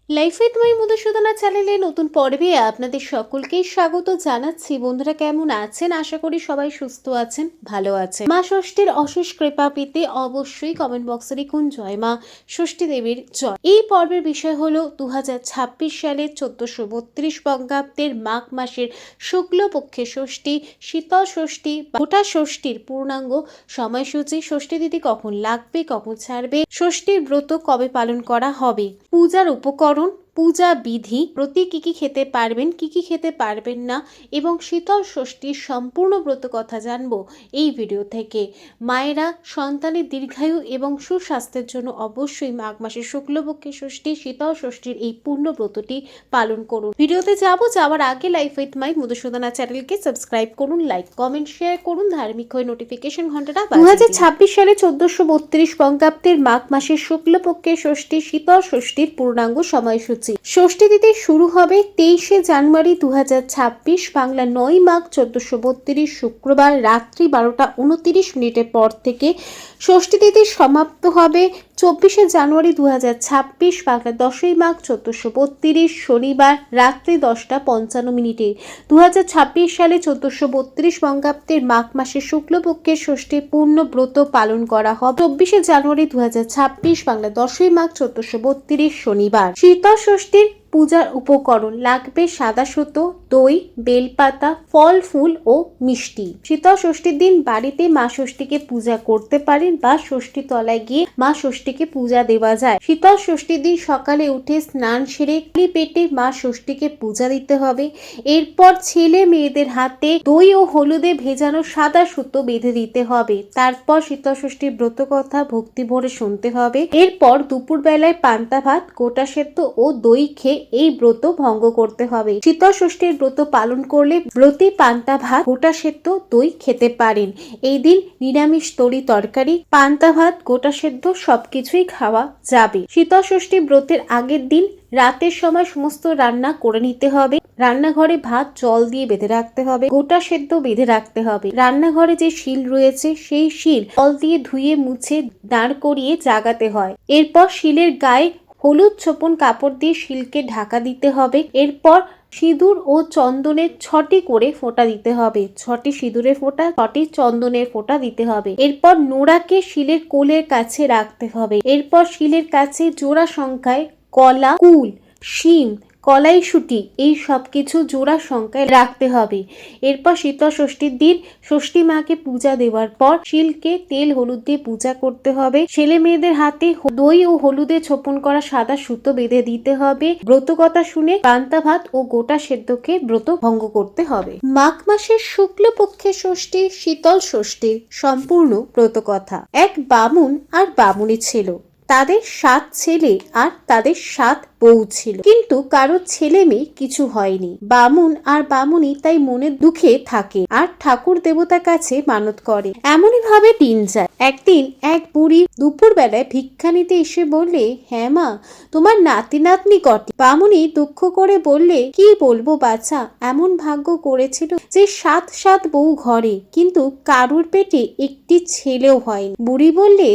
Life with my Madhusudana চ্যানেলে নতুন পর্বে আপনাদের সকলকেই স্বাগত জানাচ্ছি। বন্ধুরা কেমন আছেন? আশা করি সবাই সুস্থ আছেন, ভালো আছেন। মা ষষ্ঠীর অশেষ কৃপা পেতে অবশ্যই কমেন্ট বক্সে লিখুন জয় মা ষষ্ঠী দেবীর জয়। এই পর্বের বিষয় হলো 2026 সালের 1432 বঙ্গাব্দের মাঘ মাসের শুক্লপক্ষের ষষ্ঠী, শীতল ষষ্ঠী, গোটা ষষ্ঠীর পূর্ণাঙ্গ সময়সূচি, ষষ্ঠী তিথি কখন লাগবে, কখন ছাড়বে, ষষ্ঠীর ব্রত কবে পালন করা হবে, পূজার উপকরণ, পূজা বিধি, প্রতি কি কি খেতে পারবেন, কি কি খেতে পারবেন না, এবং শীতল ষষ্ঠীর সম্পূর্ণ ব্রত কথা জানবো এই ভিডিও থেকে। মায়েরা সন্তানের দীর্ঘায়ু এবং সুস্বাস্থ্যের জন্য অবশ্যই মাঘ মাসের শুক্লপক্ষের ষষ্ঠী, শীতল ষষ্ঠীর এই পূর্ণ ব্রতটি পালন করুন। ভিডিওতে যাওয়ার আগে লাইফ উইথ মাই মধুসূদনা চ্যানেলকে সাবস্ক্রাইব করুন, লাইক কমেন্ট শেয়ার করুন, ধার্মিক হয়ে নোটিফিকেশন ঘন্টাটা 2026 সালে 1432 বঙ্গাব্দের মাঘ মাসের শুক্লপক্ষের ষষ্ঠী, শীতল ষষ্ঠীর পূর্ণাঙ্গ সময়সূচি। ষষ্ঠী তিথি শুরু হবে 23শে জানুয়ারি 2026, বাংলা 9 মাঘ 1432 শুক্রবার রাত্রি 12:29 পর থেকে। ষষ্ঠী তিথি সমাপ্ত হবে 24শে জানুয়ারি 2026, বাংলা 10ই মাঘ 1432 শনিবার রাত্রি 10:55। 2026 সালে 1432 বঙ্গাব্দের মাঘ মাসের শুক্লপক্ষের ষষ্ঠী পূর্ণ ব্রত পালন করা হবে 24শে জানুয়ারি 2026, বাংলা 10ই মাঘ 1432 শনিবার। শীতল ষষ্ঠীর পূজার উপকরণ লাগবে সাদা সুতো, দই, বেলপাতা, ফল ফুল ও মিষ্টি। শীতল ষষ্ঠীর দিন বাড়িতে মা ষষ্ঠীকে পূজা করতে পারেন বা ষষ্ঠী তলায় গিয়ে মা ষষ্ঠীকে পূজা দেওয়া যায়। শীতল ষষ্ঠীর দিন সকালে উঠে স্নান সেরে খালি পেটে মা ষষ্ঠীকে পূজা দিতে হবে। এরপর ছেলে মেয়েদের হাতে দই ও হলুদে ভেজানো সাদা সুতো বেঁধে দিতে হবে। তারপর শীতল ষষ্ঠীর ব্রত কথা ভক্তি ভরে শুনতে হবে। এরপর দুপুর বেলায় পান্তা ভাত, গোটা সেদ্ধ ও দই খেয়ে এই ব্রত ভঙ্গ করতে হবে। শীতল ষষ্ঠীর ব্রত পালন করলে ব্রতী পান্তা ভাত, গোটা সেদ্ধ, দই খেতে পারেন। এই দিন নিরামিষ তরি তরকারি, পান্তা ভাত, গোটা সেদ্ধ সবকিছুই খাওয়া যাবে। শীতল ষষ্ঠী ব্রতের আগের দিন রাতের সময় সমস্ত রান্না করে নিতে হবে। রান্নাঘরে ভাত জল দিয়ে বেঁধে রাখতে হবে, গোটা সেদ্ধ বেঁধে রাখতে হবে। রান্নাঘরে যে শিল রয়েছে সেই শিল জল দিয়ে ধুয়ে মুছে দাঁড় করিয়ে জাগাতে হয়। এরপর শিলের গায়ে হলুদ ছোপন কাপড় দিয়ে শিলকে ঢাকা দিতে হবে। এরপর সিঁদুর ও চন্দনের 6টি করে ফোঁটা দিতে হবে। 6টি সিঁদুরের ফোঁটা, 6টি চন্দনের ফোঁটা দিতে হবে। এরপর নোড়াকে শিলের কোলের কাছে রাখতে হবে। এরপর শিলের কাছে জোড়া সংখ্যায় কলা, কুল, শিম, কলাইশুঁটি এই সব কিছু জোড়া সংখ্যায় রাখতে হবে। এরপর শীতল ষষ্ঠীর দিন ষষ্ঠী মাকে পূজা দেওয়ার পর শিলকে তেল হলুদ দিয়ে পূজা করতে হবে। ছেলে মেয়েদের হাতে দই ও হলুদে ছোপন করা সাদা সুতো বেঁধে দিতে হবে। ব্রত কথা শুনে পান্তা ভাত ও গোটা সেদ্ধকে ব্রত ভঙ্গ করতে হবে। মাঘ মাসের শুক্লপক্ষের ষষ্ঠী, শীতল ষষ্ঠীর সম্পূর্ণ ব্রত কথা। এক বামুন আর বামুনি ছিল। তাদের 7 ছেলে আর তাদের 7 বউ ছিল, কিন্তু কারো ছেলে মেয়ে কিছু হয়নি। বামুন আর বামুনি তাই মনের দুঃখে থাকে আর ঠাকুর দেবতার কাছে মানত করে। এমনই ভাবে দিন যায়। একদিন এক বুড়ি দুপুর বেলায় ভিক্ষা নিতে এসে বললে, হ্যাঁ মা, তোমার নাতি নাতনি কটি? বামুনি দুঃখ করে বললে, কি বলবো বাছা, এমন ভাগ্য করেছিল যে 7 বউ ঘরে, কিন্তু কারুর পেটে একটি ছেলেও হয়নি। বুড়ি বললে,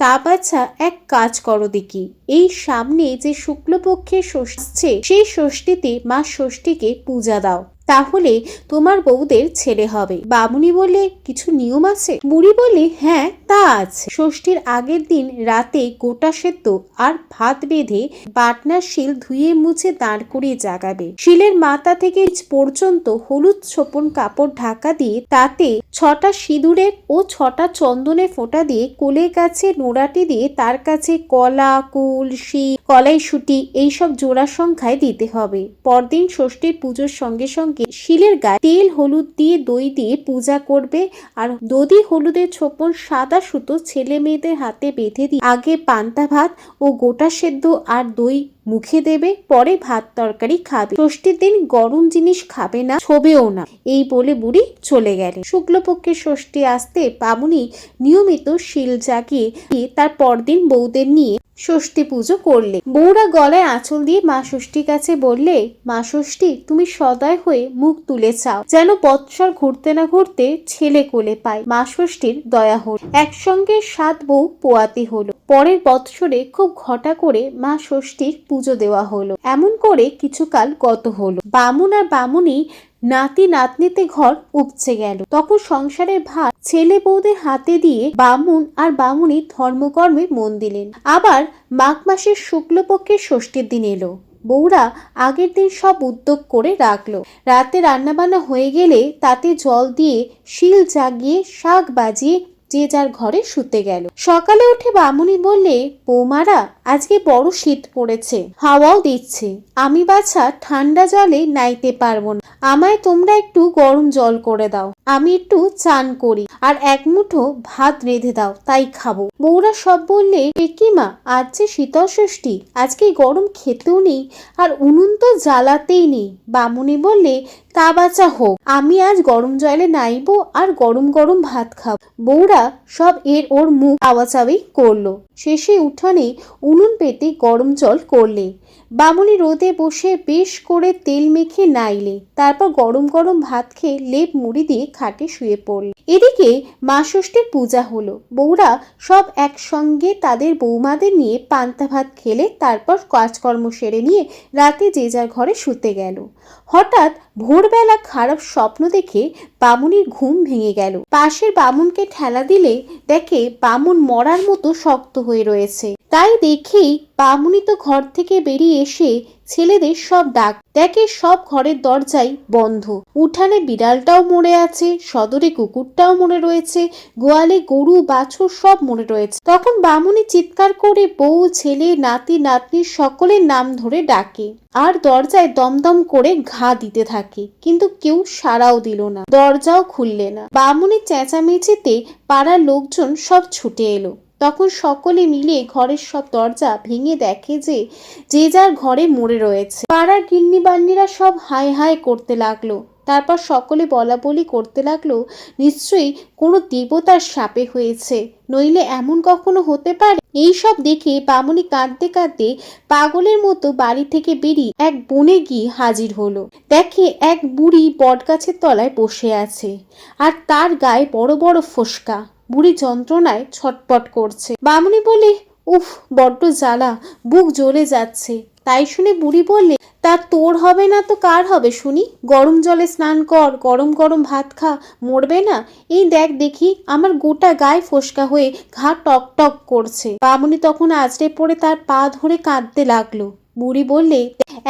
তা বাছা, এক কাজ করো দেখি, এই সামনে যে শুক্লপক্ষের ষষ্ঠী, সেই ষষ্ঠীতে মা ষষ্ঠীকে পূজা দাও, তাহলে তোমার বউদের ছেলে হবে। বামুনি বলে, কিছু নিয়ম আছে? বুড়ি বলে, হ্যাঁ তা আছে। ষষ্ঠীর আগের দিন রাতে গোটা সেদ্ধ আর ভাত বেঁধে বাটনার শিল ধুয়ে মুছে দাঁড় করিয়ে জাগাবে। শিলের মাথা থেকে পর্যন্ত হলুদ ছোপন কাপড় ঢাকা দিয়ে তাতে 6টা সিঁদুরের ও 6টা চন্দনের ফোঁটা দিয়ে কোলের কাছে নোড়াটি দিয়ে তার কাছে কলা, কুল, শিম, কলাইশুঁটি এইসব জোড়া সংখ্যায় দিতে হবে। পরদিন ষষ্ঠীর পুজোর সঙ্গে সঙ্গে শিলের গায়ে তেল হলুদ দিয়ে দই দিয়ে পূজা করবে। আর দধি হলুদের ছোপন সাদা সুতো ছেলে মেয়েদের হাতে বেঁধে দিয়ে আগে পান্তা ভাত ও গোটা সেদ্ধ আর দই মুখে দেবে, পরে ভাত তরকারি খাবে। ষষ্ঠীর দিন গরম জিনিস খাবে না, ছোবেও না। এই বলে বুড়ি চলে গেলেন। শুক্লপক্ষের ষষ্ঠী আসতে বামুনি নিয়মিত শিল জাগিয়ে তার পরদিন বউদের নিয়ে ষষ্ঠী পুজো করলে। বউরা গলায় আঁচল দিয়ে মা ষষ্ঠীর কাছে বললে, মা ষষ্ঠী, তুমি সদয় হয়ে মুখ তুলে চাও, যেন বৎসর ঘুরতে না ঘুরতে ছেলে কোলে পায়। মা ষষ্ঠীর দয়া হল। একসঙ্গে 7 বউ পোয়াতি হলো। পরের বৎসরে খুব ঘটা করে মা ষষ্ঠীর পুজো দেওয়া হলো। এমন করে কিছুকাল গত হলো। বামুন আর বামুনি নাতি নাতনিতে ঘর উপচে গেল। তখন সংসারের ভার ছেলে বউদের হাতে দিয়ে বামুন আর বামুনি ধর্মকর্মে মন দিলেন। আবার মাঘ মাসের শুক্লপক্ষের ষষ্ঠীর দিন এলো। বউরা আগের দিন সব উদ্যোগ করে রাখলো। রাতে রান্নাবান্না হয়ে গেলে তাতে জল দিয়ে শিল জাগিয়ে শাক বাজিয়ে যে যার ঘরে শুতে গেল। সকালে উঠে বামুনি বললে, বৌমারা আজকে বড় শীত পড়েছে, হাওয়াও দিচ্ছে, আমি বাছা ঠান্ডা জলে নাইতে পারবো না, আমায় তোমরা একটু গরম জল করে দাও, আমি একটু চান করি, আর এক মুঠো ভাত রেঁধে দাও, তাই খাবো। বউরা সব বললে, কি মা, আজ যে শীতল ষষ্ঠী, আজকে গরম খেতেও নেই আর উনুন তো জ্বালাতেই নেই। বামুনি বললে, তা বাঁচা হোক, আমি আজ গরম জলে নাইবো আর গরম গরম ভাত খাবো। বউরা সব এর ওর মুখ আওয়াচাওয়ি করলো। শেষে উঠানে উনুন পেতে গরম জল করলে। বামুনি রোদে বসে বেশ করে তেল মেখে নাইলে, তারপর গরম গরম ভাত খেয়ে লেপ মুড়ি দিয়ে খাটে শুয়ে পড়ল। এদিকে মা ষষ্ঠীর পূজা হলো। বউরা সব একসঙ্গে তাদের বৌমাদের নিয়ে পান্তা ভাত খেলে তারপর কাজকর্ম সেরে নিয়ে রাতে যে যার ঘরে শুতে গেল। হঠাৎ ভোরবেলা খারাপ স্বপ্ন দেখে বামুনির ঘুম ভেঙে গেল। পাশের বামুনকে ঠেলা দিলে দেখে বামুন মরার মতো শক্ত হয়ে রয়েছে। তাই দেখেই বামুনি তো ঘর থেকে বেরিয়ে এসে ছেলেদের সব ডাক দেখে সব ঘরের দরজাই বন্ধ। উঠানে বিড়ালটাও মরে আছে, সদরে কুকুরটাও মরে রয়েছে, গোয়ালে গরু বাছুর সব মরে রয়েছে। তখন বামুনি চিৎকার করে বউ ছেলে নাতি নাতনির সকলের নাম ধরে ডাকে আর দরজায় দমদম করে ঘা দিতে থাকে, কিন্তু কেউ সাড়াও দিল না, দরজাও খুললে না। বামুনির চেঁচামেচিতে পাড়ার লোকজন সব ছুটে এলো। তখন সকলে মিলে ঘরের সব দরজা ভেঙে দেখে যে যার ঘরে মরে রয়েছে। পাড়ার গিন্নি বান্নিরা সব হায় হায় করতে লাগলো। তারপর সকলে বলা বলি করতে লাগলো, নিশ্চয়ই কোনো দেবতার শাপে হয়েছে, নইলে এমন কখনো হতে পারে। এই সব দেখে বামুনি কাঁদতে কাঁদতে পাগলের মতো বাড়ি থেকে বেরিয়ে এক বনে গিয়ে হাজির হলো। দেখে এক বুড়ি বটগাছের তলায় বসে আছে আর তার গায়ে বড় বড় ফোসকা। বুড়ি যন্ত্রণায় ছটপট করছে। বামুনি বলে, উফ, বড্ড জ্বালা, বুক জ্বলে যাচ্ছে। তাই শুনে বুড়ি বললে, তা তোর হবে না তো কার হবে শুনি? গরম জলে স্নান কর, গরম গরম ভাত খা, মরবে না। এই দেখ দেখি, আমার গোটা গায়ে ফোসকা হয়ে ঘা টক টক করছে। বামুনি তখন আঁচড়ে পড়ে তার পা ধরে কাঁদতে লাগলো। বুড়ি বললে,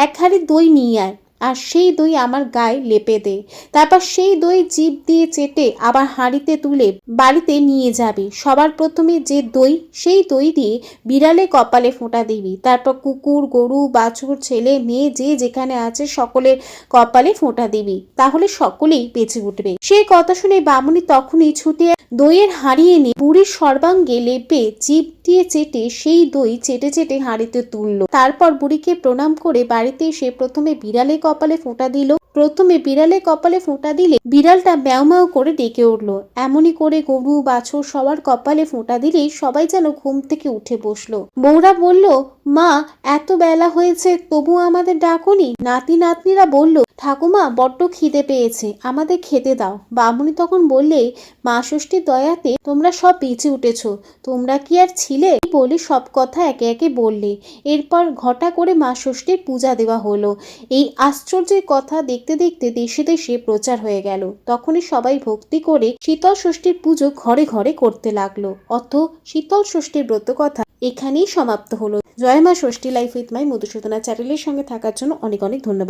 এক হাঁড়ি দই নিয়ে আয়, আর সেই দই আমার গায়ে লেপে দে। তারপর সেই দই জিভ দিয়ে চেটে আবার হাঁড়িতে তুলে বাড়িতে নিয়ে যাবি। সবার প্রথমে যে দই, সেই দই দিয়ে বিড়ালে কপালে ফোঁটা দিবি। তারপর কুকুর গরু বাছুর ছেলে মেয়ে যে যেখানে আছে সকলের কপালে ফোঁটা দিবি, তাহলে সকলেই বেঁচে উঠবে। সেই কথা শুনে বামুনি তখনই ছুটে দইয়ের হাঁড়ি এনে বুড়ির সর্বাঙ্গে লেপে জিভ দিয়ে চেটে সেই দই চেটে চেটে হাঁড়িতে তুললো। তারপর বুড়িকে প্রণাম করে বাড়িতে এসে প্রথমে বিড়ালে কপালে ফোঁটা দিল। প্রথমে বিড়ালে কপালে ফোঁটা দিলে বিড়ালটা ম্যাও ম্যাও করে ডেকে উঠলো। এমনই করে গরু বাছুর সবার কপালে ফোঁটা দিলেই সবাই যেন ঘুম থেকে উঠে বসলো। বউরা বলল, মা, এত বেলা হয়েছে তবু আমাদের ডাকনি? নাতি নাতনিরা বলল, ঠাকুমা, বড্ড খিদে পেয়েছে, আমাদের খেতে দাও। বামুনি তখন বললে, মা ষষ্ঠীর দয়াতে তোমরা সব বেঁচে উঠেছ, তোমরা কি আর ছিলে? বলে সব কথা একে একে বললে। এরপর ঘটা করে মা ষষ্ঠীর পূজা দেওয়া হলো। এই আশ্চর্যের কথা দেখতে দেখতে দেশে দেশে প্রচার হয়ে গেল। তখনই সবাই ভক্তি করে শীতল ষষ্ঠীর পুজো ঘরে ঘরে করতে লাগলো। অর্থ শীতল ষষ্ঠীর ব্রত কথা এখানেই সমাপ্ত হলো। জয় মা ষষ্ঠী লাইফ উইথ মাই মধুসূদনা চ্যানেলের সঙ্গে থাকার জন্য অনেক অনেক ধন্যবাদ।